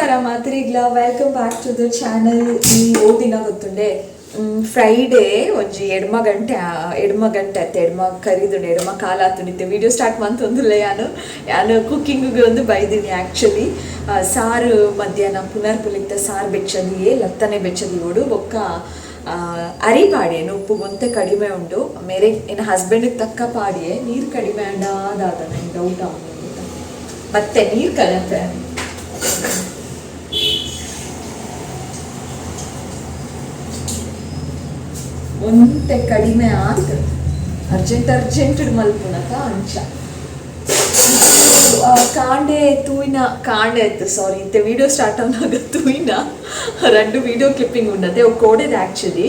ನಮಸ್ಕಾರ ಮಾತ್ರಿಗ್ಲ welcome back to the channel. ಈ ಓದಿನ ಗೊತ್ತುಂಡೆ ಫ್ರೈಡೇ ಒಂಜಿ ಎಡ್ಮ ಗಂಟೆ ಆಯ್ತು ಎಡ್ಮ ಕರಿದುಂಡೆ ಎಡ್ಮ ಕಾಲ ಆತುಂಡಿತ್ತೆ ವಿಡಿಯೋ ಸ್ಟಾರ್ಟ್ ಮಂತೊಂದುಲ್ಲ ಯಾನು ಕುಕ್ಕಿಂಗ್ಗೆ ಒಂದು ಬೈದಿನಿ ಆ್ಯಕ್ಚುಲಿ. ಸಾರು ಮಧ್ಯಾಹ್ನ ಪುನರ್ಪುಲಿತ್ತ ಸಾರು ಬೆಚ್ಚದಿಯೇ ಲತ್ತನೆ ಬೆಚ್ಚದಿಯೋಡು ಬೊಕ್ಕ ಅರಿ ಪಾಡಿಯೇ ಉಪ್ಪು ಗೊಂತೆ ಕಡಿಮೆ ಉಂಡು ಮೇರೆ ಏನು ಹಸ್ಬೆಂಡಿಗೆ ತಕ್ಕ ಪಾಡಿಯೇ ನೀರು ಕಡಿಮೆ ಉಂಡಾದಾದ ನಂಗೆ ಡೌಟ್ ಆಗ ಮತ್ತೆ ನೀರು ಕಲಂತೆ ಒಂತೆ ಕಡಿಮೆ ಆತ ಅರ್ಜೆಂಟ್ ಮಲ್ಪುನಕ ಅಂಚ ಕಾಂಡೆ ಇತ್ತು ಸಾರಿ ಇತ್ತೆ ವಿಡಿಯೋ ಸ್ಟಾರ್ಟ್ ಆದಾಗ ತೂಯಿನ రెండు ವಿಡಿಯೋ ಕ್ಲಿಪ್ಪಿಂಗ್ ಉಂಡತೆ ಅವು ಕೋಡೆದು ಆ್ಯಕ್ಚುಲಿ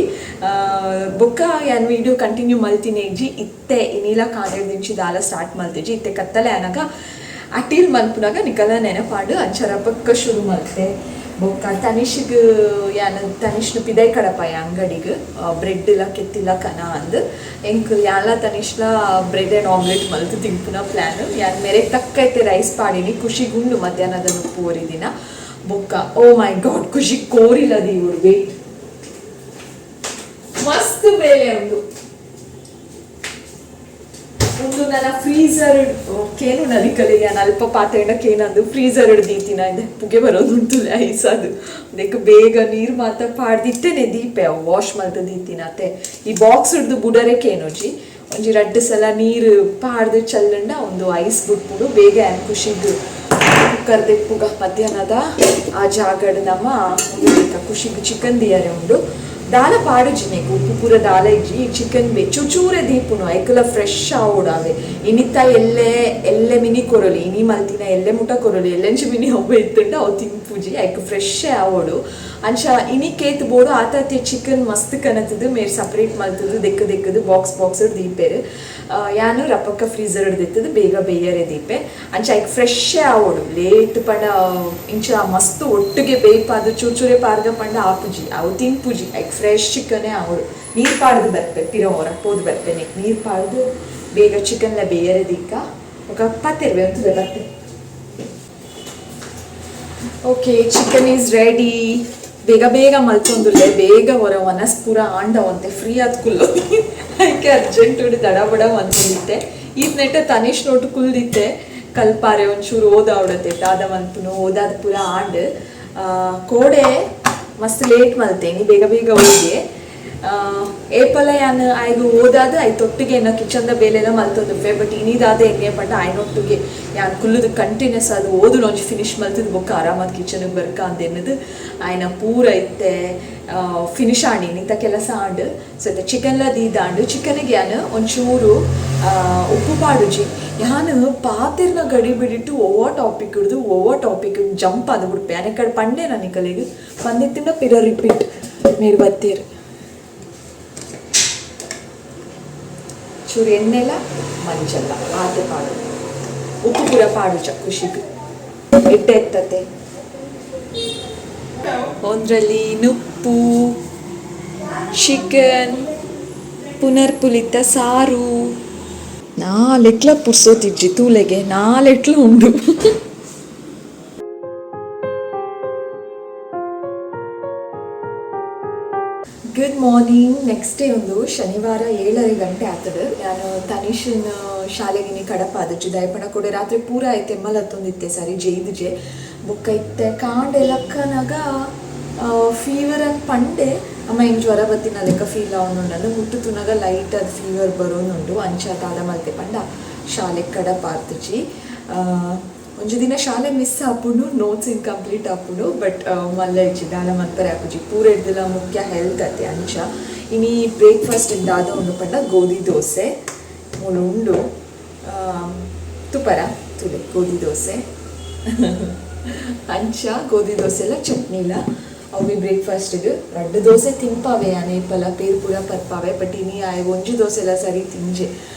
ಬೊಕ್ಕ ಯಾನ್ ವಿಡಿಯೋ ಕಂಟಿನ್ಯೂ ಮಲ್ತಿನಿ ಇಜ್ಜಿ ಇತ್ತೆ ಇನ್ನಿಲ ಕಾಂಡೆ ದಿಂಚಿ ದಾಲ ಸ್ಟಾರ್ಟ್ ಮಲ್ತಿಜ್ಜಿ ಇತ್ತೆ ಕತ್ತಲೆ ಅನಗ ಅಟೀಲ್ ಮಲ್ಪುನಾಗ ನಿಕಲ ನೆನಪಾಡು ಅಂಚರ ಬೊಕ್ಕ ಶುರು ಮಲ್ತೆ ಬೊಕ್ಕ ತನಿಷ್ಗೆ ಯಾನ್ ತನಿಷ್ನ ಪಿದೈ ಕಡಪಾಯ ಅಂಗಡಿಗೆ ಬ್ರೆಡ್ ಇಲ್ಲ ಕೆತ್ತಿಲ್ಲ ಕನ ಅಂದು ಎಂಕ್ ಯಾನ್ಲ ತನಿಷ್ಲ ಬ್ರೆಡ್ ಆ್ಯಂಡ್ ಆಮ್ಲೆಟ್ ಮಲ್ತು ತಿಂಪುನ ಪ್ಲ್ಯಾನ್ ಯಾನ್ ಮೇರೆ ತಕ್ಕೈತೆ ರೈಸ್ ಪಾಡಿನಿ ಖುಷಿಗುಂಡು ಮಧ್ಯಾಹ್ನದ ಉಪ್ಪು ಓರಿದಿನ ಬೊಕ್ಕ ಓ ಮೈ ಗಾಡ್ ಖುಷಿ ಕೋರಿಲ್ಲದ ಇವ್ರು ವೇಟ್ ಮಸ್ತ್ ಬೇಳೆ ಒಂದು ನನ್ನ ಫ್ರೀಸರ್ ಕೇನು ನಲಿಕಲೆ ನಾನು ಅಲ್ಪ ಪಾತ್ರೆ ಕೇನಂದು ಫ್ರೀಸರ್ ಹಿಡ್ದೀತಿನ ಇದೆ ಪುಗೆ ಬರೋದುಂಟು ಐಸದು ಅದಕ್ಕೆ ಬೇಗ ನೀರು ಮಾತ್ರ ಪಾಡ್ದಿಟ್ಟೇನೆ ದೀಪೆ ವಾಶ್ ಮಾಡ್ದು ದೀತಿನತ್ತೆ ಈ ಬಾಕ್ಸ್ ಹಿಡ್ದು ಬುಡರೆ ಕೇನೋಜಿ ಒಂಜಿ 2 ಸಲ ನೀರು ಪಾಡ್ದು ಚಲ್ಲಂಡ ಒಂದು ಐಸ್ ಬಿಟ್ಬಿಡು ಬೇಗ ಖುಷಿಗೆ ಕುಕ್ಕರ್ ದೆಪ್ಪುಗ ಮಧ್ಯಾಹ್ನದ ಆ ಜಾಗಡ್ ನಮ್ಮ ಖುಷಿಗೆ ಚಿಕನ್ ದಿಯಾರೆ ಉಂಡು ದಾಲ ಪಾಡು ಜಿನೆಗೆ ಉಪ್ಪು ಪೂರ ದಾಲ ಇಜ್ಜಿ ಚಿಕನ್ ಬೇ ಚೂಚೂರೆ ದೀಪುನು ಐಕಲ ಫ್ರೆಶ್ ಆವೋಡಾವೆ ಇನ್ನಿತ್ತ ಎಲ್ಲೆ ಮಿನಿ ಕೊರಲಿ ಇನಿ ಮಲ್ತಿನ ಎಲ್ಲೆ ಮುಟ ಕೊರಲಿ ಎಲ್ಲೆಂಚು ಮಿನಿ ಹಬ್ಬ ಇತ್ತುಂಡ ಅವು ತಿಂಪುಜಿ ಐಕ್ ಫ್ರೆಶ್ ಆವೋಡು ಅಂಚ ಇನಿ ಕೇತ್ ಬೋಡು ಆತತ್ತೆ ಚಿಕನ್ ಮಸ್ತ್ ಕನತದು ಮೇರ್ ಸಪ್ರೇಟ್ ಮಲ್ತದು ದೆಕ್ಕದು ಬಾಕ್ಸ್ ದೀಪೇರು ಯಾನು ರಪ್ಪಕ್ಕ ಫ್ರೀಸರ್ ಹಿಡ್ದಿತ್ತದು ಬೇಗ ಬೇಯರೆ ದೀಪೆ ಅಂಚ ಐಕ್ ಫ್ರೆಶ್ ಆವೋಡು ಲೇಟ್ ಪಂಡ ಇಂಚ ಮಸ್ತ್ ಒಟ್ಟಿಗೆ ಬೇಯ್ಪಾದು ಚೂಚೂರೆ ಪಾರ್ಗ ಪಂಡ ಆಪುಜಿ ಅವು ತಿಂಪುಜಿ ಐಕ್ ಫ್ರೆಶ್ ಚಿಕನೇ ಆವಡು ನೀರು ಪಾಡ್ದು ಬರ್ಪೆ ಪಿರೋ ಹೊರಪೋದು ಬರ್ಪೆ ನೀರು ಪಾಡ್ದು ಬೇಗ ಚಿಕನ್ಲ ಬೇಯರೆ ದಿಕ್ಕ ఒక 10 ಅಂತದೆ ಬರ್ಪೆ. ಓಕೆ ಚಿಕನ್ ಈಸ್ ರೆಡಿ ಬೇಗ ಮಲ್ತೊಂದುಲ್ಲೆ ಬೇಗ ಹೊರ ವನಸ್ಪುರ ಆಂಡವಂತೆ ಫ್ರೀ ಆದ ಕುಲ್ಲು ಅದಕ್ಕೆ ಅರ್ಜೆಂಟ್ ಉಡಿ ದಡಬಡ ಅಂತಂದಿತ್ತೆ ಈತ್ ನೆಟ್ಟ ತನಿಷ್ ನೋಟು ಕುಲ್ದಿತ್ತೆ ಕಲ್ಪಾರೆ ಒಂಚೂರು ಓದಾವಡತ್ತೆ ದಾದ ಮಲ್ಪುನು ಓದಾದ ಪುರ ಆಂಡ್ ಕೋಡೆ ಮಸ್ತ್ ಲೇಟ್ ಮಲ್ತೇನಿ ಬೇಗ ಹೋಗಿ ಏಪಲ ಯಾನ್ ಆಯ್ದು ಓದಾದ ಆಯ್ತು ಒಟ್ಟಿಗೆ ಏನೋ ಕಿಚನ್ದ ಬೇಲೆಲ್ಲ ಮಲ್ತೊಂದುಪ್ಪೆ ಬಟ್ ಇನಿದಾದ ಹೆಂಗೆ ಪಂಡ ಆಯ್ನೊಟ್ಟಿಗೆ ಯಾನ್ ಕುಲ್ಲುದು ಕಂಟಿನ್ಯೂಸ್ ಅದು ಓದು ಒಂಚು ಫಿನಿಶ್ ಮಲ್ತದ ಬೊಕ್ಕ ಆರಾಮಾದ ಕಿಚನ್ಗೆ ಬರ್ಕ ಅಂದೆನ್ನದು ಆಯ್ನ ಪೂರ ಇತ್ತೆ ಫಿನಿಶ್ ಆಂಡಿ ಇಂಥ ಕೆಲಸ ಆಂಡು ಸೊ ಇತ್ತೆ ಚಿಕನ್ಲ ದೀದಾಂಡು ಚಿಕನಿಗೆ ಯಾನು ಒಂಚೂರು ಉಪ್ಪು ಪಾಡುಜಿ ಯಾನು ಪಾತೆರ್ನ ಗಡಿ ಬಿಡಿಟ್ಟು ಓವರ್ ಟಾಪಿಕ್ ಜಂಪ್ ಆದ ಬಿಡ್ಪೆ ಯಾನ ಕಡೆ ಪಂಡೆ ನಾನು ಈ ಕಲೆಗೆ ಪಂದಿತ್ತಿಂದ ಪಿರ ರಿಪೀಟ್ మీరు ಬತ್ತೀರು ಚೂರು ಎಣ್ಣೆಲ್ಲ ಮಂಚಲ್ಲ ಆತೆ ಪಾಡು ಉಪ್ಪು ಪೂರ ಪಾಡು ಖುಷಿಗೆ ಇಟ್ಟೆ ಎತ್ತತೆ ಒಂದ್ರಲ್ಲಿ ನುಪ್ಪು ಚಿಕನ್ ಪುನರ್ಪುಲಿತ ಸಾರು 4 ಎಟ್ಲ ಪುರ್ಸೋತಿಜ್ಜಿ ತೂಲೆಗೆ 4 ಎಟ್ಲ ಉಂಡು. Good morning. ನೆಕ್ಸ್ಟ್ ಡೇ ಒಂದು ಶನಿವಾರ 7 ಗಂಟೆ ಆಗ್ತದೆ. ನಾನು ತನಿಷನ್ ಶಾಲೆಗಿನಿ ಕಡಪ ಆದಜ್ಜಿ ದಯಪಣ ಕೊಡೆ ರಾತ್ರಿ ಪೂರ ಐತೆ ಮಲತ್ತೊಂದಿತ್ತೆ ಸರಿ ಜೈದುಜೆ ಬುಕ್ಕ ಇತ್ತೆ ಕಾಂಡೆ ಲಕ್ಕನಾಗ ಫೀವರ್ ಅಂತ ಪಂಡೆ ಅಮ್ಮ ಹಿಂಗೆ ಜ್ವರ ಬತ್ತಿನ ಲೆಕ್ಕ ಫೀಲ್ ಅವನುಂಡು ಮುಟ್ಟು ತುನಾಗ ಲೈಟ್ ಅದು ಫೀವರ್ ಬರೋನುಂಡು ಅಂಚ ತಾದ ಮಲ್ತೆ ಪಂಡ ಶಾಲೆ ಕಡಪ ಆತಜ್ಜಿ ಒಂಜು ದಿನ ಶಾಲೆ ಮಿಸ್ ಆಪುಂಡು ನೋಟ್ಸ್ ಇನ್ಕಂಪ್ಲೀಟ್ ಆಪುಂಡು ಬಟ್ ಮಲ್ಲ ಇಜ್ಜಿ ದಾಲ ಮಲ್ಪರೆ ಆಪುಜಿ ಪೂರ ಹಿಡ್ದಿಲ್ಲ ಮುಖ್ಯ ಹೆಲ್ತ್ ಅತ್ತೆ ಅಂಚ ಇನಿ ಬ್ರೇಕ್ಫಾಸ್ಟ್ ದಾದ ಉಂಡು ಪಂಡ ಗೋಧಿ ದೋಸೆ ಮೂಲು ಉಂಡು ತುಪರ ತುಲೆ ಗೋಧಿ ದೋಸೆ ಅಂಚ ಗೋಧಿ ದೋಸೆ ಎಲ್ಲ ಚಟ್ನಿ ಇಲ್ಲ ಅವು ಬ್ರೇಕ್ಫಾಸ್ಟ್ಗೆ 2 ದೋಸೆ ತಿಂಪಾವೆ ಯಾನೇಪಲ ಪೇರು ಪೂರ ಪರ್ಪಾವೆ ಬಟ್ ಇನಿ ಒಂಜು ದೋಸೆ ಎಲ್ಲ ಸರಿ ತಿಂಜೆ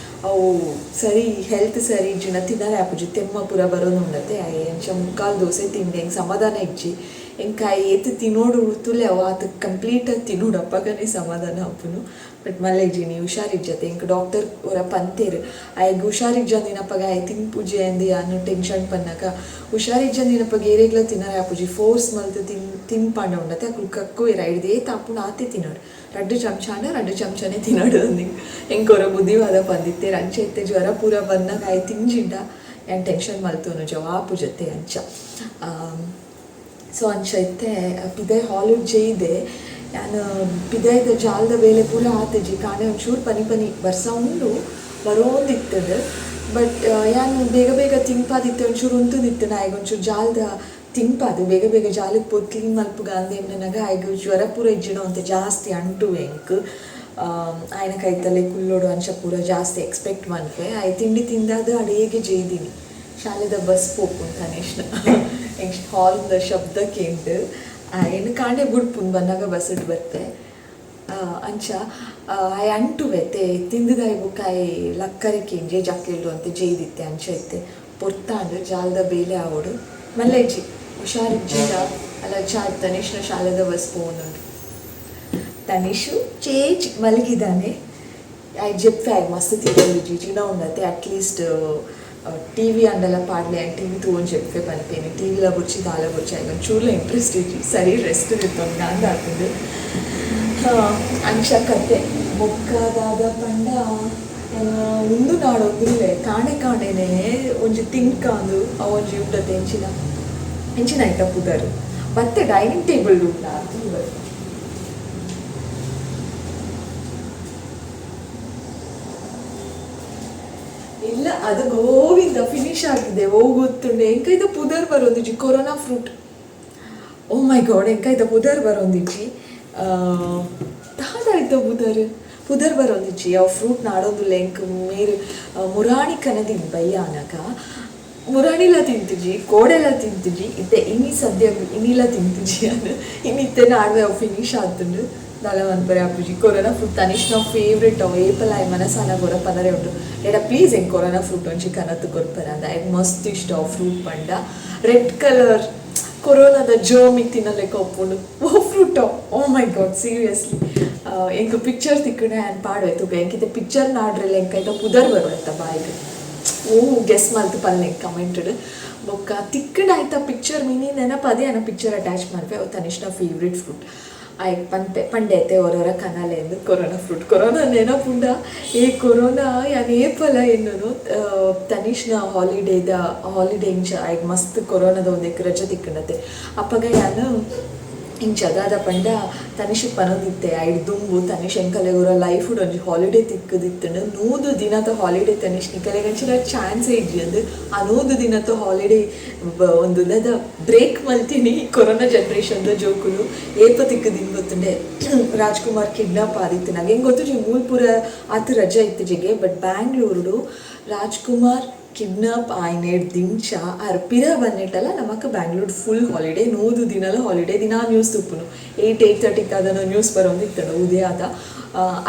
ಅವು ಸರಿ ಹೆಲ್ತ್ ಸರಿ ಇಜ್ಜಿನ ತಿನ್ನರೆ ಆಪುಜಿ ತೆಮ್ಮ ಪೂರ ಬರೋದು ಉಂಡತ್ತೆ ಎಂಚ 3 ದೋಸೆ ತಿಂದೆ ಹೆಂಗೆ ಸಮಾಧಾನ ಇಜ್ಜಿ ಹೆಂಗೆ ಏತು ತಿನ್ನೋಡು ತುಲೆ ಅವು ಆತ ಕಂಪ್ಲೀಟಾಗಿ ತಿನ್ನೋಡು ಅಪ್ಪಗನೇ ಸಮಾಧಾನ ಆಪುನು ಬಟ್ ಮಲ್ಲೆಜಿನಿ ಹುಷಾರಿಜ್ಜತೆ ಇಂಕ ಡಾಕ್ಟರ್ ಒರ ಪಂತೇರು ಆಯ್ಗೆ ಹುಷಾರಿಜ್ಜಂದಿನಪ್ಪಗ ಆಯ್ ತಿನ್ಪುಜಿ ಅಂದು ಅನ್ನು ಟೆನ್ಷನ್ ಪನ್ನಗ ಹುಷಾರಿಜ್ಜಂದಿನಪ್ಪಗ ಏರೆಗ್ಲ ತಿನ್ನರ ಆಪುಜಿ ಫೋರ್ಸ್ ಮಲ್ತು ತಿನ್ಪಾಂಡ ಉಂಡತೆ ಅಕ್ಕಳು ಕಕ್ಕು ಐಡ್ದೇ ತಾಪುನ ಆತೆ ತಿನ್ನೋಡು 2 ಚಮಚನೇ ತಿನ್ನೋಡು ಅಂದಿಂಗ್ ಎಂಕೊರ ಬುದ್ಧಿವಾದ ಬಂದಿತ್ತೆ ಅಂಚೆ ಎತ್ತೆ ಜ್ವರ ಪೂರ ಬಂದಾಗ ಆಯ್ ತಿಂಜಿಂಡ ಏನು ಟೆನ್ಷನ್ ಮಲ್ತೋನು ಜವಾಪು ಜೊತೆ ಅಂಚ ಸೊ ಅಂಚ ಇತ್ತೆ ಪಿದಾಯ್ ಹಾಲಿಡ್ ಜೈದೆ ನಾನು ಪಿದಾಯ್ದ ಜಾಲದ ಬೇಲೆ ಪೂರ ಆತಜಿ ಕಾಣೆ ಒಂಚೂರು ಪನಿ ಬರ್ಸ ಉಂಡು ಬರೋಂದಿತ್ತದು ಬಟ್ ಯಾನು ಬೇಗ ತಿಂಪಾದಿತ್ತೆ ಒಂಚೂರು ಉಂತುದಿತ್ತು ನಾ ಈಗ ಒಂಚೂರು ಜಾಲದ ತಿಂಪಾದು ಬೇಗ ಜಾಲಕ್ಕೆ ಪೋದು ಕ್ಲೀನ್ ಮಲ್ಪುಗ ಅಂದೆ ನನಗೆ ಆಯ್ಗೆ ಜ್ವರ ಪೂರ ಇಜ್ಜಿನೋ ಅಂತ ಜಾಸ್ತಿ ಅಂಟು ಎಂಕ್ ಆಯ್ನ ಕೈತಲ್ಲೇ ಕುಲ್ಲೋಡು ಅಂಚ ಪೂರ ಜಾಸ್ತಿ ಎಕ್ಸ್ಪೆಕ್ಟ್ ಮನ್ಪೆ ಆಯ್ ತಿಂಡಿ ತಿಂದಾದ ಅಡೇಗೆ ಜೈದೀನಿ ಶಾಲೆದ ಬಸ್ ಪೋಪು ತನೇಶ್ನ ಹಾಲ್ದ ಶಬ್ದ ಕೇಂದ್ರ ಏನು ಕಾಂಡೆ ಬುಡ್ಪುನ್ ಬಂದಾಗ ಬಸ್ ಇಟ್ಟು ಬರ್ತೆ ಅಂಚ ಆಯ್ ಅಂಟುವೆತ್ತೆ ತಿಂದಿದಾಯ್ ಬುಕ್ಕಾಯಿ ಲಕ್ಕರೆ ಕೇಂಜೆ ಜಕ್ಕೆಲ್ಡು ಅಂತ ಜೈದಿತ್ತೆ ಅಂಚ ಇತ್ತೆ ಪೊರ್ತಾಂಡು ಜಾಲದ ಬೇಲೆ ಆವೋಡು ಮಲ್ಲೆಜ್ಜಿ ಹುಷಾರಿಜ್ಜಿಂದ ಅಲ್ಲ ತನೇಶ್ನ ಶಾಲೆದ ಬಸ್ ಪೋನುಂಡು ತನಿಷು ಚೇಚ್ ಮಲಗಿದ್ದಾನೆ ಆಯ್ ಜೆಪ್ಪೆ ಆಯ್ ಮಸ್ತ್ ತಿಂಗಳು ಜಿಜಿನ ಉಂಡತೆ ಅಟ್ಲೀಸ್ಟ್ ಟಿ ವಿ ಅಂಡೆಲ್ಲ ಪಾಡ್ಲೆ ಟಿ ವಿ ತೊಗೊಂಡು ಜೆಪ್ಪೆ ಪನ್ಪೇನೆ ಟಿ ವಿಲ ಬುಚ್ಚಿ ದಾಲ ಬುಚ್ಚಿ ಆಯ್ತು ಚೂರ್ಲ ಇಂಟ್ರೆಸ್ಟ್ ಇಜ್ಜಿ ಸರಿ ರೆಸ್ಟ್ ಇತ್ತು ನಾನು ಹಾಕಿದ್ದು ಅಂಶ ಕತೆ ಬೊಕ್ಕದಾದ ಪಂಡ ಒಂದು ನಾಡೊಂದಿಲ್ಲೆ ಕಾಣೆನೆ ಒಂಜಿ ತಿಂಕಾಂದು ಒಂಜಿ ಉಂಡತೆ ಎಂಚಿನ ಆಯ್ತ ಪುದರ್ ಮತ್ತೆ ಡೈನಿಂಗ್ ಟೇಬಲ್ ಉಂಡ ಇಲ್ಲ ಅದು ಗೋವಿಂದ ಫಿನಿಶ್ ಆಗಿದೆ ಹೋಗುತ್ತುಂಡೆ ಎಂಕೈದ ಪುದರ್ ಬರೋದಿಜ್ಜಿ corona fruit oh my god ಎಂಕೈದ ಪುದರ್ ಬರೋದಿಜ್ಜಿ ತಾದಾಯ್ತ ಪುದರ್ ಬರೋದಿಜ್ಜಿ ಅವು ಫ್ರೂಟ್ ನಾಡೋದಿಲ್ಲ ಎಂಕ್ ಮೇರು ಮುರಾಣಿ ಕನದಿನ್ ಬಯ್ಯಾನಕ ಮುರಾಣಿಲ ತಿಂತಿಜಿ ಕೋಡೆಲ್ಲ ತಿಂತಿಜಿ ಇತ್ತೆ ಇನ್ನಿ ಸದ್ಯ ಇನ್ನಿಲ್ಲ ತಿಂತಿಜಿ ಅದು ಇನ್ನಿತ್ತೆ ನಾಡ್ದೆ ಅವು ಫಿನಿಶ್ ಆತುಂಡು ದಾಲ ಮನ್ಪರೆ ಆಪುಜಿ ಕೊರೋನಾ ಫ್ರೂಟ್ ತನಿಷ್ನ ಫೇವ್ರೆಟ್ ಅವು ಏಪಲ್ ಆಯ್ ಮನಸಾನ ಗೊರ ಪನರೆ ಉಂಟು ಎಡ ಪ್ಲೀಸ್ ಹೆಂಗೆ ಕೊರೋನಾ ಫ್ರೂಟ್ ಒಂಚಿ ಕನತ್ತು ಕೊರ್ಪರ ಅಂದ ಆಯ್ಗೆ ಮಸ್ತ್ ಇಷ್ಟ ಅವು ಫ್ರೂಟ್ ಪಂಡ ರೆಡ್ ಕಲರ್ ಕೊರೋನಾದ ಜರ್ಮಿ ತಿನ್ನಲೆಕ್ಕ ಒಪ್ಪುಂಡು oh fruit oh my god seriously ಎಂಕ ಪಿಕ್ಚರ್ ತಿಕ್ಕಣೆ ಆ್ಯಂಡ್ ಪಾಡೋಯ್ತು ಎಂಕಿತ ಪಿಕ್ಚರ್ ನಾಡ್ರೆಲ್ಲ ಎಂಕೈತ ಪುದರ್ ಬರೋಯ್ತ ಬಾಯಿಗೆ ಓ ಗೆಸ್ ಮಲ್ತು ಪಲ್ಲೆ ಕಮೆಂಟೆಡ್ ಬೊಕ್ಕ ತಿಕ್ಕಡ ಆಯ್ತಾ ಪಿಕ್ಚರ್ ಮಿನಿ ನೆನಪದೇ ಅನ್ನ ಪಿಕ್ಚರ್ ಅಟ್ಯಾಚ್ ಮಾಡ್ಪೆ ಅವು ತನಿಷ್ನ ಫೇವ್ರೆಟ್ ಫ್ರೂಟ್ ಆಯ್ತು ಪಂಡೈತೆ ಹೊರವರ ಕನಾಲೆ ಎಂದು ಕೊರೋನಾ ನೆನಪುಂಡ ಕೊರೋನಾ ಯಾನ್ ಏಪಲ ಎನ್ನು ತನಿಷ್ನ ಹಾಲಿಡೇ ಇಂಚ ಆಯ್ತು ಮಸ್ತ್ ಕೊರೋನಾದ ಒಂದಕ್ಕೆ ರಜೆ ತಿಕ್ಕಂಡತೆ ಅಪ್ಪಗ ಯಾನು ಇಂಚ ಅದಾದ ಪಂಡ ತನಿಷಕ್ಕೆ ಪನೋದಿತ್ತೆ ಐದು ದುಂಬು ತನಿಷ್ ಎಂಕಲೆ ಊರ ಲೈಫ್ ಒಂಜಿ ಹಾಲಿಡೇ ತಿಕ್ಕದಿತ್ತಂಡು 100 ದಿನದ ಹಾಲಿಡೇ ತನಿಷ್ ನಿಕಲೆಗಂಚಿನ ಚಾನ್ಸೇ ಇಜ್ಜಿ ಅಂದು ಆ 100 ದಿನದ ಹಾಲಿಡೇ ಒಂದು ಲದ ಬ್ರೇಕ್ ಮಲ್ತೀನಿ ಕೊರೋನಾ ಜನ್ರೇಷನ್ದ ಜೋಕುಲು ಏಪ ತಿಕ್ಕದಿನ್ ಗೊತ್ತುಂಡೆ ರಾಜ್ಕುಮಾರ್ ಕಿಡ್ನಾಪ್ ಆದಿತ್ತು ನಂಗೆ ಹೆಂಗೆ ಗೊತ್ತು ಜಿ ಮೂಲ್ಪುರ ಆತು ರಜೆ ಇತ್ತು ಜಿಗೆ ಬಟ್ ಬ್ಯಾಂಗ್ಳೂರು ರಾಜ್ಕುಮಾರ್ ಕಿಡ್ನಾಪ್ ಆಯ್ನೇಡ್ ದಿಂಚ ಪಿರ ಬನ್ನಿಟ್ಟಲ್ಲ ನಮಕ್ ಬ್ಯಾಂಗ್ಳೂರ್ ಫುಲ್ ಹಾಲಿಡೇ 100 ದಿನಲ ಹಾಲಿಡೇ ದಿನ ನ್ಯೂಸ್ ತುಪ್ಪುನು 8:30 ಅದನ್ನು ನ್ಯೂಸ್ ಬರೋಂದಿತ್ತಣ ಉದಯ ಆದ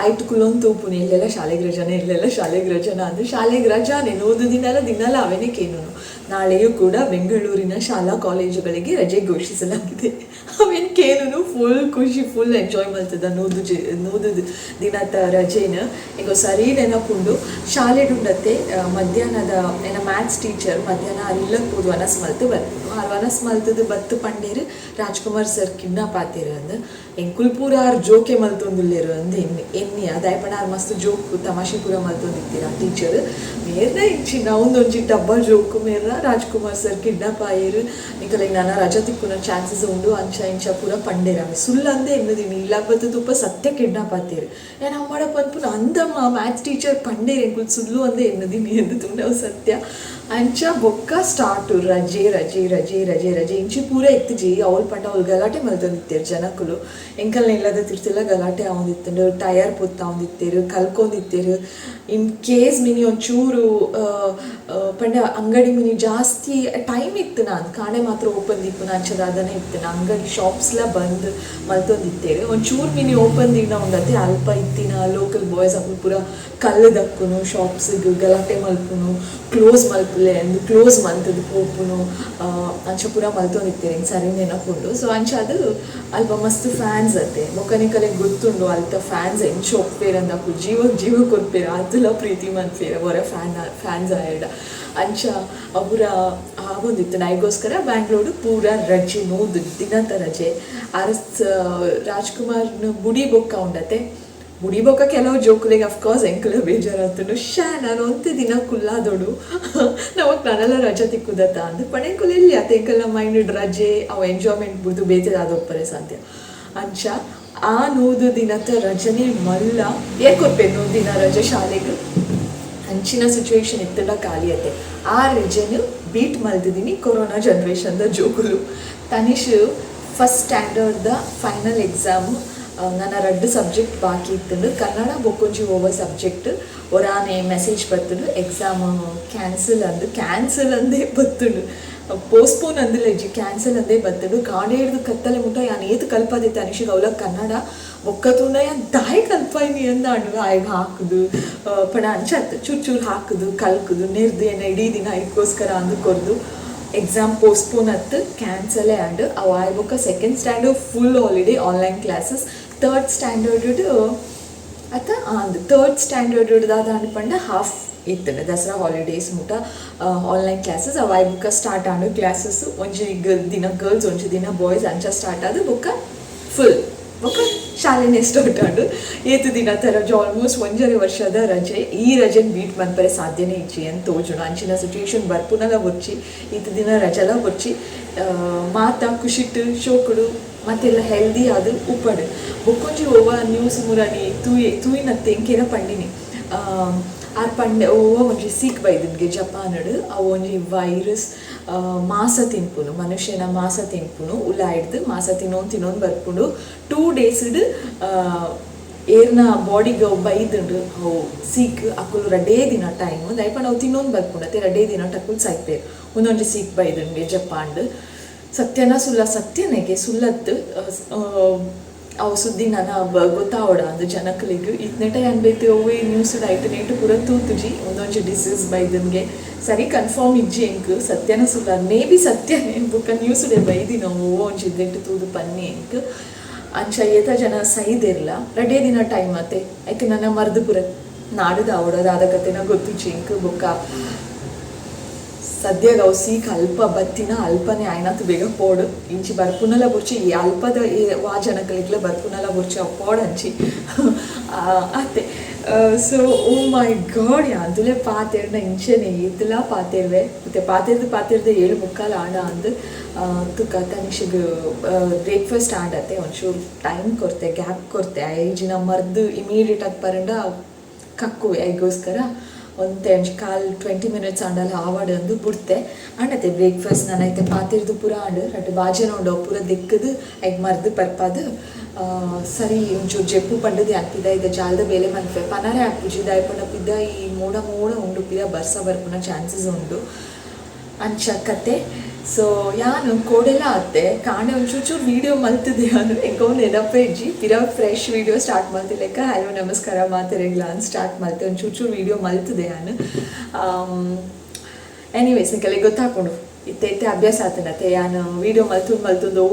ಆಯ್ತು ಕುಲೊಂದು ತೂಪುನು ಇಲ್ಲೆಲ್ಲ ಶಾಲೆಗೆ ರಜನ ಅಂದ್ರೆ ಶಾಲೆಗೆ ರಜಾನೆ 100 ದಿನಲ ಅವೇನೇ ಕೇನು ನಾಳೆಯೂ ಕೂಡ ಬೆಂಗಳೂರಿನ ಶಾಲಾ ಕಾಲೇಜುಗಳಿಗೆ ರಜೆ ಘೋಷಿಸಲಾಗಿದೆ ಅವೇನು ಕೇನು ಫುಲ್ ಖುಷಿ ಫುಲ್ ಎಂಜಾಯ್ ಮಾಡ್ತದ 100 ದಿನದ ರಜೆನ ಈಗ ಸರಿ ನೆನಪುಂಡು ಶಾಲೆಡ್ ಉಂಡತ್ತೆ ಮಧ್ಯಾಹ್ನದ ಏನ ಮ್ಯಾಥ್ಸ್ ಟೀಚರ್ ಮಧ್ಯಾಹ್ನ ಅಲ್ಲಕ್ಕೆ ಹೋದು ವನಸ್ ಮಲ್ತದು ಬತ್ತು ಪಂಡೇರು ರಾಜ್ಕುಮಾರ್ ಸರ್ ಕಿಡ್ನಾಪ್ ಆತಿರು ಅಂದು ಎಂಕುಲ್ ಪೂರ ಜೋಕೆ ಮಲ್ತೊಂದುಲ್ಲೇರು ಅಂದು ಎನ್ನಿ ಅದಾಯಪಣ ಮಸ್ತ್ ಜೋಕ್ ತಮಾಷೆ ಪೂರ ಮಲ್ತೊಂದಿತ್ತೀರ ಟೀಚರ್ ಮೇರ್ನ ಇಂಚಿನ ಒಂದೊಂಜಿ ಡಬ್ಬಲ್ ಜೋಕು ಮೇರ್ನ ರಾಜ್ಕುಮಾರ್ ಸರ್ ಕಿಡ್ನಾಪ್ ಆಯರು ನಿಕಲಿಗೆ ನಾನು ರಜಾ ತಿಕ್ಕುನ ಚಾನ್ಸಸ್ ಉಂಡು ಅಂಚ ಇಂಚ ಪೂರ ಪಂಡೇರ ಸುಳ್ಳಂದೇ ಎನ್ನದಿನಿ ಇಲ್ಲ ಬತ್ತು ತುಪ್ಪ ಸತ್ಯ ಕಿಡ್ನಾಪ್ ಆತೀರು ಏನು ನಾವು ಮಾಡಪ್ಪ ಅನ್ಪುನ ಅಂದಮ್ಮ ಮ್ಯಾಥ್ಸ್ ಟೀಚರ್ ಪಂಡೇರು ಎಂಕುಲ್ ಸುಳ್ಳು ಅಂದೇ ಎನ್ನದಿನಿ ಎಂದು ತುಂಬ ಸತ್ಯ ಅಂಚ ಬೊಕ್ಕ ಸ್ಟಾರ್ಟು ರಜೆ ಇಂಚಿ ಪೂರ ಎತ್ತಿಜಿ ಅವಳು ಪಂಡ ಅವಳು ಗಲಾಟೆ ಮಲ್ತೊಂದಿತ್ತೇರು ಜನಕ್ಕಳು ಎಂಕಲ್ನ ಇಲ್ಲದ ತಿರ್ತಿಲ್ಲ ಗಲಾಟೆ ಆವಂದಿತ್ತಂಡು ಟಯರ್ ಪೊತ್ತ ಆವಂದಿತ್ತೇರು ಕಲ್ಕೊಂಡಿತ್ತೇರು ಇನ್ ಕೇಸ್ ಮಿನಿ ಒಂಚೂರು ಪಂಡ ಅಂಗಡಿ ಮಿನಿ ಜಾಸ್ತಿ ಟೈಮ್ ಇತ್ತು ನಾನು ಕಾಣೆ ಮಾತ್ರ ಓಪನ್ ದಿಪ್ಪುನ ಅಂಚದಾದನೇ ಇತ್ತು ಅಂಗಡಿ ಶಾಪ್ಸ್ಲ ಬಂದು ಮಲ್ತೊಂದಿತ್ತೇರು ಒಂಚೂರು ಮಿನಿ ಓಪನ್ ದಿನ ಉಂಡತ್ತೆ ಅಲ್ಪ ಇತ್ತಿನ ಲೋಕಲ್ ಬಾಯ್ಸ್ ಅಪ್ಪ ಪೂರ ಕಲ್ಲು ದಕ್ಕುನು ಶಾಪ್ಸಿಗೆ ಗಲಾಟೆ ಮಲ್ಪುನು ಕ್ಲೋಸ್ ಮಲ್ಪುನು ಪುಲೆ ಎಂದು ಕ್ಲೋಸ್ ಮಂತದ್ದು ಪೋಪುನು ಅಂಚ ಪೂರ ಮಲ್ತೊಂದಿತ್ತೇನೆ ಸರಿ ನೆನಪುಂಡು. ಸೊ ಅಂಚ ಅದು ಅಲ್ಪ ಮಸ್ತ್ ಫ್ಯಾನ್ಸ್ ಅತ್ತೆ ಮೊಕ್ಕನಿಕಲೆ ಗೊತ್ತುಂಡು ಅಲ್ತ ಫ್ಯಾನ್ಸ್ ಎಂಚ ಒಪ್ಪೇರಂದಕು ಜೀವ ಕೊರ್ಪೇರ ಅದುಲ ಪ್ರೀತಿ ಮನ್ಪೇರ ಅವರ ಫ್ಯಾನ್ಸ್ ಆಯಡ ಅಂಚ ಅವರ ಆಗೊಂದಿತ್ತು ನೈಗೋಸ್ಕರ ಬ್ಯಾಂಗ್ಳೂರು ಪೂರ ರಜೆ 3 ದಿನದ ರಜೆ. ರಾಜ್ಕುಮಾರ್ನ ಬುಡಿ ಬೊಕ್ಕ ಉಂಡತೆ ಬುಡಿ ಬೊಕ್ಕ ಕೆಲವು ಜೋಕುಲಿಗೆ ಅಫ್ಕೋರ್ಸ್ ಎಂಕಲ ಬೇಜಾರಾತನು ನಾನು ಒಂತೆ ದಿನ ಕುಲ್ಲಾದೊಡು ನಮಕ್ ನನ್ನೆಲ್ಲ ರಜೆ ತಿಕ್ಕುದತ್ತ ಅಂದು ಪಣೆಂಕುಲು ಎಲ್ಲಿ ಆತ ಎಂಕಲ್ಲ ಮೈಂಡ್ ರಜೆ ಅವು ಎಂಜಾಯ್ಮೆಂಟ್ ಬಿಡ್ದು ಬೇಜಾರಾದೊಪ್ಪರೆ ಸಾಧ್ಯ. ಅಂಚ ಆ 100 ದಿನದ ರಜನೆ ಮಲ್ಲ ಏಕೊಪ್ಪೆ 100 ದಿನ ರಜೆ ಶಾಲೆಗೆ ಅಂಚಿನ ಸಿಚುವೇಶನ್ ಇತ್ತಲ್ಲ ಖಾಲಿಯತ್ತೆ. ಆ ರಜೆನು ಬೀಟ್ ಮಲ್ತಿದ್ದೀನಿ ಕೊರೋನಾ ಜನ್ರೇಷನ್ದ ಜೋಕುಲು. ತನಿಷ್ ಫಸ್ಟ್ ಸ್ಟ್ಯಾಂಡರ್ಡ್ದ ಫೈನಲ್ ಎಕ್ಸಾಮ್ ನನ್ನ 2 ಸಬ್ಜೆಕ್ಟ್ ಬಾಕಿ ಇತ್ತು. ಕನ್ನಡ ಬೊಕ್ಕೊಂಜಿ ಹೋಗೋ ಸಬ್ಜೆಕ್ಟ್ ಒರಾನೆ ಮೆಸೇಜ್ ಬರ್ತುಂಡು ಎಕ್ಸಾಮ್ ಕ್ಯಾನ್ಸಲ್ ಅಂದೇ ಬತ್ತುಂಡು ಪೋಸ್ಟ್ಪೋನ್ ಅಂದಿಲ್ಲ ಇಜ್ಜಿ ಕ್ಯಾನ್ಸಲ್ ಅಂದೇ ಬತ್ತುಂಡು. ಗಾಡಿ ಹಿಡ್ದು ಕತ್ತಲೆ ಮುಟ್ಟ ಯಾನ್ ಏತು ಕಲ್ಪದೆ ತನಿಷಿಗೆ ಅವಳ ಕನ್ನಡ ಒಕ್ಕತುಂಡ ಯಾನ್ ದಾಯಿ ಕಲ್ಪಾಯಿನಿ ಅಂದಾಂಡು ಆಯ್ಗೆ ಹಾಕುದು ಪಣ ಅಂಚತ್ತು ಚೂರು ಹಾಕುದು ಕಲ್ಕುದು ನಿರ್ದು ಏನ ಇಡೀ ದಿನ ಇದಕ್ಕೋಸ್ಕರ ಅಂದು ಕೊರ್ದು ಎಕ್ಸಾಮ್ ಪೋಸ್ಟ್ಪೋನ್ ಅತ್ತು ಕ್ಯಾನ್ಸಲೇ ಆ್ಯಂಡ್ ಅವು ಆಯ್ಬೊಕ್ಕ second standard full holiday online classes. Third standard ಅತ್ತ ಅಂದು ಥರ್ಡ್ ಸ್ಟ್ಯಾಂಡರ್ಡ್ ದಾದಾಂಡು ಪಂಡ ಹಾಫ್ ಇತ್ತು ದಸರಾ ಹಾಲಿಡೇಸ್ ಮುಟ ಆನ್ಲೈನ್ ಕ್ಲಾಸಸ್ ಅವು ಆಯ್ಬೊಕ್ಕ ಸ್ಟಾರ್ಟ್ ಆಂಡು ಕ್ಲಾಸಸ್ ಒಂಜಿ ದಿನ ಗರ್ಲ್ಸ್ ಒಂಜಿ ದಿನ ಬಾಯ್ಸ್ ಅಂಚ ಸ್ಟಾರ್ಟ್ ಆದು ಬೊಕ್ಕ ಫುಲ್ ಬೊಕ್ಕ ಶಾಲೆನೇ ಸ್ಟಾರ್ಟ್ ಆಂಡು ಏತು ದಿನ ರಜೆ ಆಲ್ಮೋಸ್ಟ್ 1.5 ವರ್ಷದ ರಜೆ. ಈ ರಜೆನ ಬೀಟ್ ಮನ್ಪರೆ ಸಾಧ್ಯನೇ ಇಚ್ಚಿ ಅಂತ ತೋಜುಂಡು ಅಂಚಿನ ಸಿಚುವೇಶನ್ ಬರ್ಪುನಲ ಬೊಚ್ಚಿ ಈತು ದಿನ ರಜೆಲ ಬೊಚ್ಚಿ ಮಾತ ಖುಷಿಟ್ಟು ಶೋಕುಡು ಮತ್ತೆಲ್ಲ ಹೆಲ್ದಿ ಅದು ಉಪ್ಪಡು ಬೊಕ್ಕೊಂಜಿ ಓವ ನ್ಯೂಸ್ ಮುರನಿ ತೂಯಿನತ್ತೆ ಎಂಕೇನ ಪಂಡಿನಿ ಆರ್ ಪಂಡೆ ಓವ ಒಂಜಿ ಸೀಕ್ ಬೈದನ್ಗೆ ಜಪಾನಡ್ ಅವು ಒಂಜಿ ವೈರಸ್ ಮಾಸ ತಿನ್ಪುನು ಮನುಷ್ಯನ ಮಾಸ ತಿನ್ಪುನು ಉಲಾಯ್ದು ಮಾಸ ತಿನ್ನೋನ್ ಬರ್ಪುಂಡು 2 days ಏರ್ನ ಬಾಡಿಗೆ ಬೈದುಂಡು ಅವು ಸೀಕ್ ಅಕ್ಕುಲು 2 ದಿನ ಟೈಮ್ ದಯಪಂಡ ಅವು ತಿನ್ನೋನ್ ಬರ್ಪುಂಡತೆ 2 ದಿನ ಟಕ್ಕುಲು ಸಾಯ್ಪೇರು ಒಂದೊಂಜಿ ಸೀಕ್ ಬೈದುಂಡ್ಗೆ ಜಪಾನ್ಡ್ ಸತ್ಯನ ಸತ್ಯನೆಗೆ ಸುಳ್ಳತ್ತು ಅವು ಸುದ್ದಿ ನನ್ನ ಗೊತ್ತಾವಡ ಅದು ಜನಕಲಿಗೆ ಇತ್ನೆಟ ಅನ್ಬೇಕು ಅವೇ ನ್ಯೂಸ್ ಐಟು ನೇಟು ಪೂರ ತೂತುಜಿ ಒಂದೊಂದು ಡಿಸೀಸ್ ಬೈದನ್ಗೆ ಸರಿ ಕನ್ಫರ್ಮ್ ಇಜ್ಜಿ ಎಂಕ್ ಸತ್ಯನ ಸುಳ್ಳ ಮೇ ಬಿ ಸತ್ಯನೇ ಬುಕ್ಕ ನ್ಯೂಸ್ ಡೇ ಬೈದಿ ನಾವು ಒಂಜಿ ಇದ್ದೆಟ್ಟು ತೂದು ಪನ್ನಿ ಎಂಕ್ ಅಂಚ ಏತ ಜನ ಸೈದಿರ್ಲ 2 ದಿನ ಟೈಮ್ ಅತ್ತೆ ಯಾಕೆ ನನ್ನ ಮರ್ದು ಪುರ ನಾಡುದ ಅವಡೋದು ಆದ ಕತೆನ ಗೊತ್ತುಜಿ ಎಂಕ್ ಬುಕ್ಕ ಸದ್ಯಗ ಅವು ಸೀಕ್ ಅಲ್ಪ ಬತ್ತಿನ ಅಲ್ಪನೇ ಆಯ್ನಾತು ಬೇಗ ಪೋಡು ಇಂಚಿ ಬರ್ಪುನಲ ಬುರ್ಚಿ ಅಲ್ಪದ ವಾ ಜನಕಲಿಗ್ಲ ಬರ್ಪುನಲ ಬುರ್ಚಿ ಅವು ಪೋಡ್ ಹಂಚಿ ಅತ್ತೆ. ಸೊ ಓ ಮೈ ಗಾಡ್ ಅಂತಲೇ ಪಾತೆರ್ನ ಇಂಚೆನೆ ಇತ್ತಲ ಪಾತೆರ್ವೆ ಮತ್ತೆ ಪಾತೆರ್ದು 7:45 ಆಂಡ ಅಂದು ತುಕ ತನಿಷಿಗೆ ಬ್ರೇಕ್ಫಾಸ್ಟ್ ಆಂಡತ್ತೆ ಒಂಚೂರು ಟೈಮ್ ಕೊಡ್ತೆ ಗ್ಯಾಪ್ ಕೊಡ್ತೆ ಐಜಿನ ಮರ್ದು ಇಮಿಡಿಯೇಟ್ ಆಗಿ ಪರಂಡ ಕಕ್ಕುವೆ ಐಗೋಸ್ಕರ ಒಂದು 20 minutes ಆಂಡಲ್ಲ ಆವಾಡು ಅಂದು ಬಿಡ್ತೆ ಅಂಡತ್ತೆ ಬ್ರೇಕ್ಫಾಸ್ಟ್ ನಾನೈತೆ ಪಾತಿರ್ದು ಪೂರ ಆಂಡು 2 ಬಾಜೆನ ಉಂಡು ಪೂರ ದಿಕ್ಕದು ಐಗೆ ಮರ್ದು ಪರ್ಪಾದು ಸರಿ ಒಂಚೂರು ಜೆಪ್ಪು ಪಂಡದು ಹಾಕಿದ ಇದು ಜಾಲದ ಬೇಲೆ ಮನ್ಪೆ ಪನಾರೆ ಹಾಕ್ಬಿಜಿದ ಐಪಂಡ ಪಿದ್ದ ಈ ಮೂಡ ಉಂಡು ಪಿದ ಬರ್ಸ ಬರ್ಪುನ ಚಾನ್ಸಸ್ ಉಂಡು ಅಂಚ ಕತೆ. ಸೊ ಯಾನು ಕೋಡೆಲ್ಲ ಆತ್ತೆ ಕಾಣೆ ಒಂಚೂರು ವೀಡಿಯೋ ಮಲ್ತಿದ್ದೆ ನಾನು ಹೆಂಗೋ ನೆನಪೇ ಇಜ್ಜಿ ಪಿರ ಫ್ರೆಶ್ ವೀಡಿಯೋ ಸ್ಟಾರ್ಟ್ ಮಾಡ್ತಿಲ್ಲಕ್ಕ ಹಲೋ ನಮಸ್ಕಾರ ಮಾತಿರಲಿಲ್ಲ ಅಂತ ಸ್ಟಾರ್ಟ್ ಮಾಡ್ತೆ ಒಂಚೂರು ವೀಡಿಯೋ ಮಲ್ತಿದ್ದೆ ನಾನು. ಎನಿವೇಸ್ ನಿಂಗೆಲ್ಲ ಗೊತ್ತಾಕೊಂಡು ಇತ್ತೈತೆ ಅಭ್ಯಾಸ ಆತನತ್ತೆ ಯಾನು ವೀಡಿಯೋ ಮಲ್ತುಂದು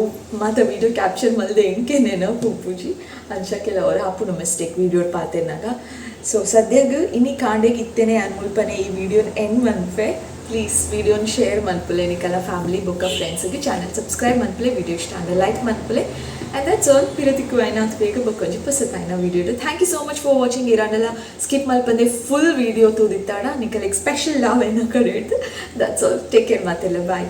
ಮಾತ ವೀಡಿಯೋ ಕ್ಯಾಪ್ಚರ್ ಮಲ್ದೆ ಎಂಕೇನೇನೋ ಪೂಜಿ ಅಂಚಕ್ಕೆಲ್ಲ ಅವ್ರ ಹಾಪುನು ಮಿಸ್ಟೇಕ್ ವೀಡಿಯೋ ಪಾತೆನಾಗ. ಸೊ ಸದ್ಯಗ ಇನ್ನಿ ಕಾಂಡೆಗೆ ಇತ್ತೇನೆ ಅನ್ ಮುಲ್ಪನೆ ಈ ವಿಡಿಯೋನ ಎಂಡ್ ಮನ್ಪೆ ಪ್ಲೀಸ್ ವಿಡಿಯೋನ ಶೇರ್ ಮನ್ಪಲೆ ನಿಕಲ್ಲ ಫ್ಯಾಮಿಲಿ ಬುಕ್ಕ ಫ್ರೆಂಡ್ಸ್ಗೆ ಚಾನಲ್ ಸಬ್ಸ್ಕ್ರೈಬ್ ಮನ್ಪಲೆ ವಿಡಿಯೋ ಇಷ್ಟ ಅಂದ್ರೆ ಲೈಕ್ ಮನ್ಪಲೆ ಆ್ಯಂಡ್ ದಟ್ಸ್ ಆಲ್ ಪಿರತಿಕ್ಕು ಐನಾತ್ ಬೇಗ ಬಕ್ಕೊಂಜಿ ಪಸತ್ತಾಯ್ನ video. Thank you so much for watching ಇರಾನೆಲ್ಲ ಸ್ಕಿಪ್ ಮಲ್ಪಂದೆ ಫುಲ್ ವಿಡಿಯೋ ತೂದಿತ್ತಾಡ ನಿಕಲಿಗೆ ಸ್ಪೆಷಲ್ ಲಾವ್ ಏನೋ ಕಡೆ ಇಡ್ದು. ದಟ್ಸ್ ಆಲ್ ಟೇಕ್ ಕೇರ್ ಮಾತೆಲ್ಲ ಬಾಯ್.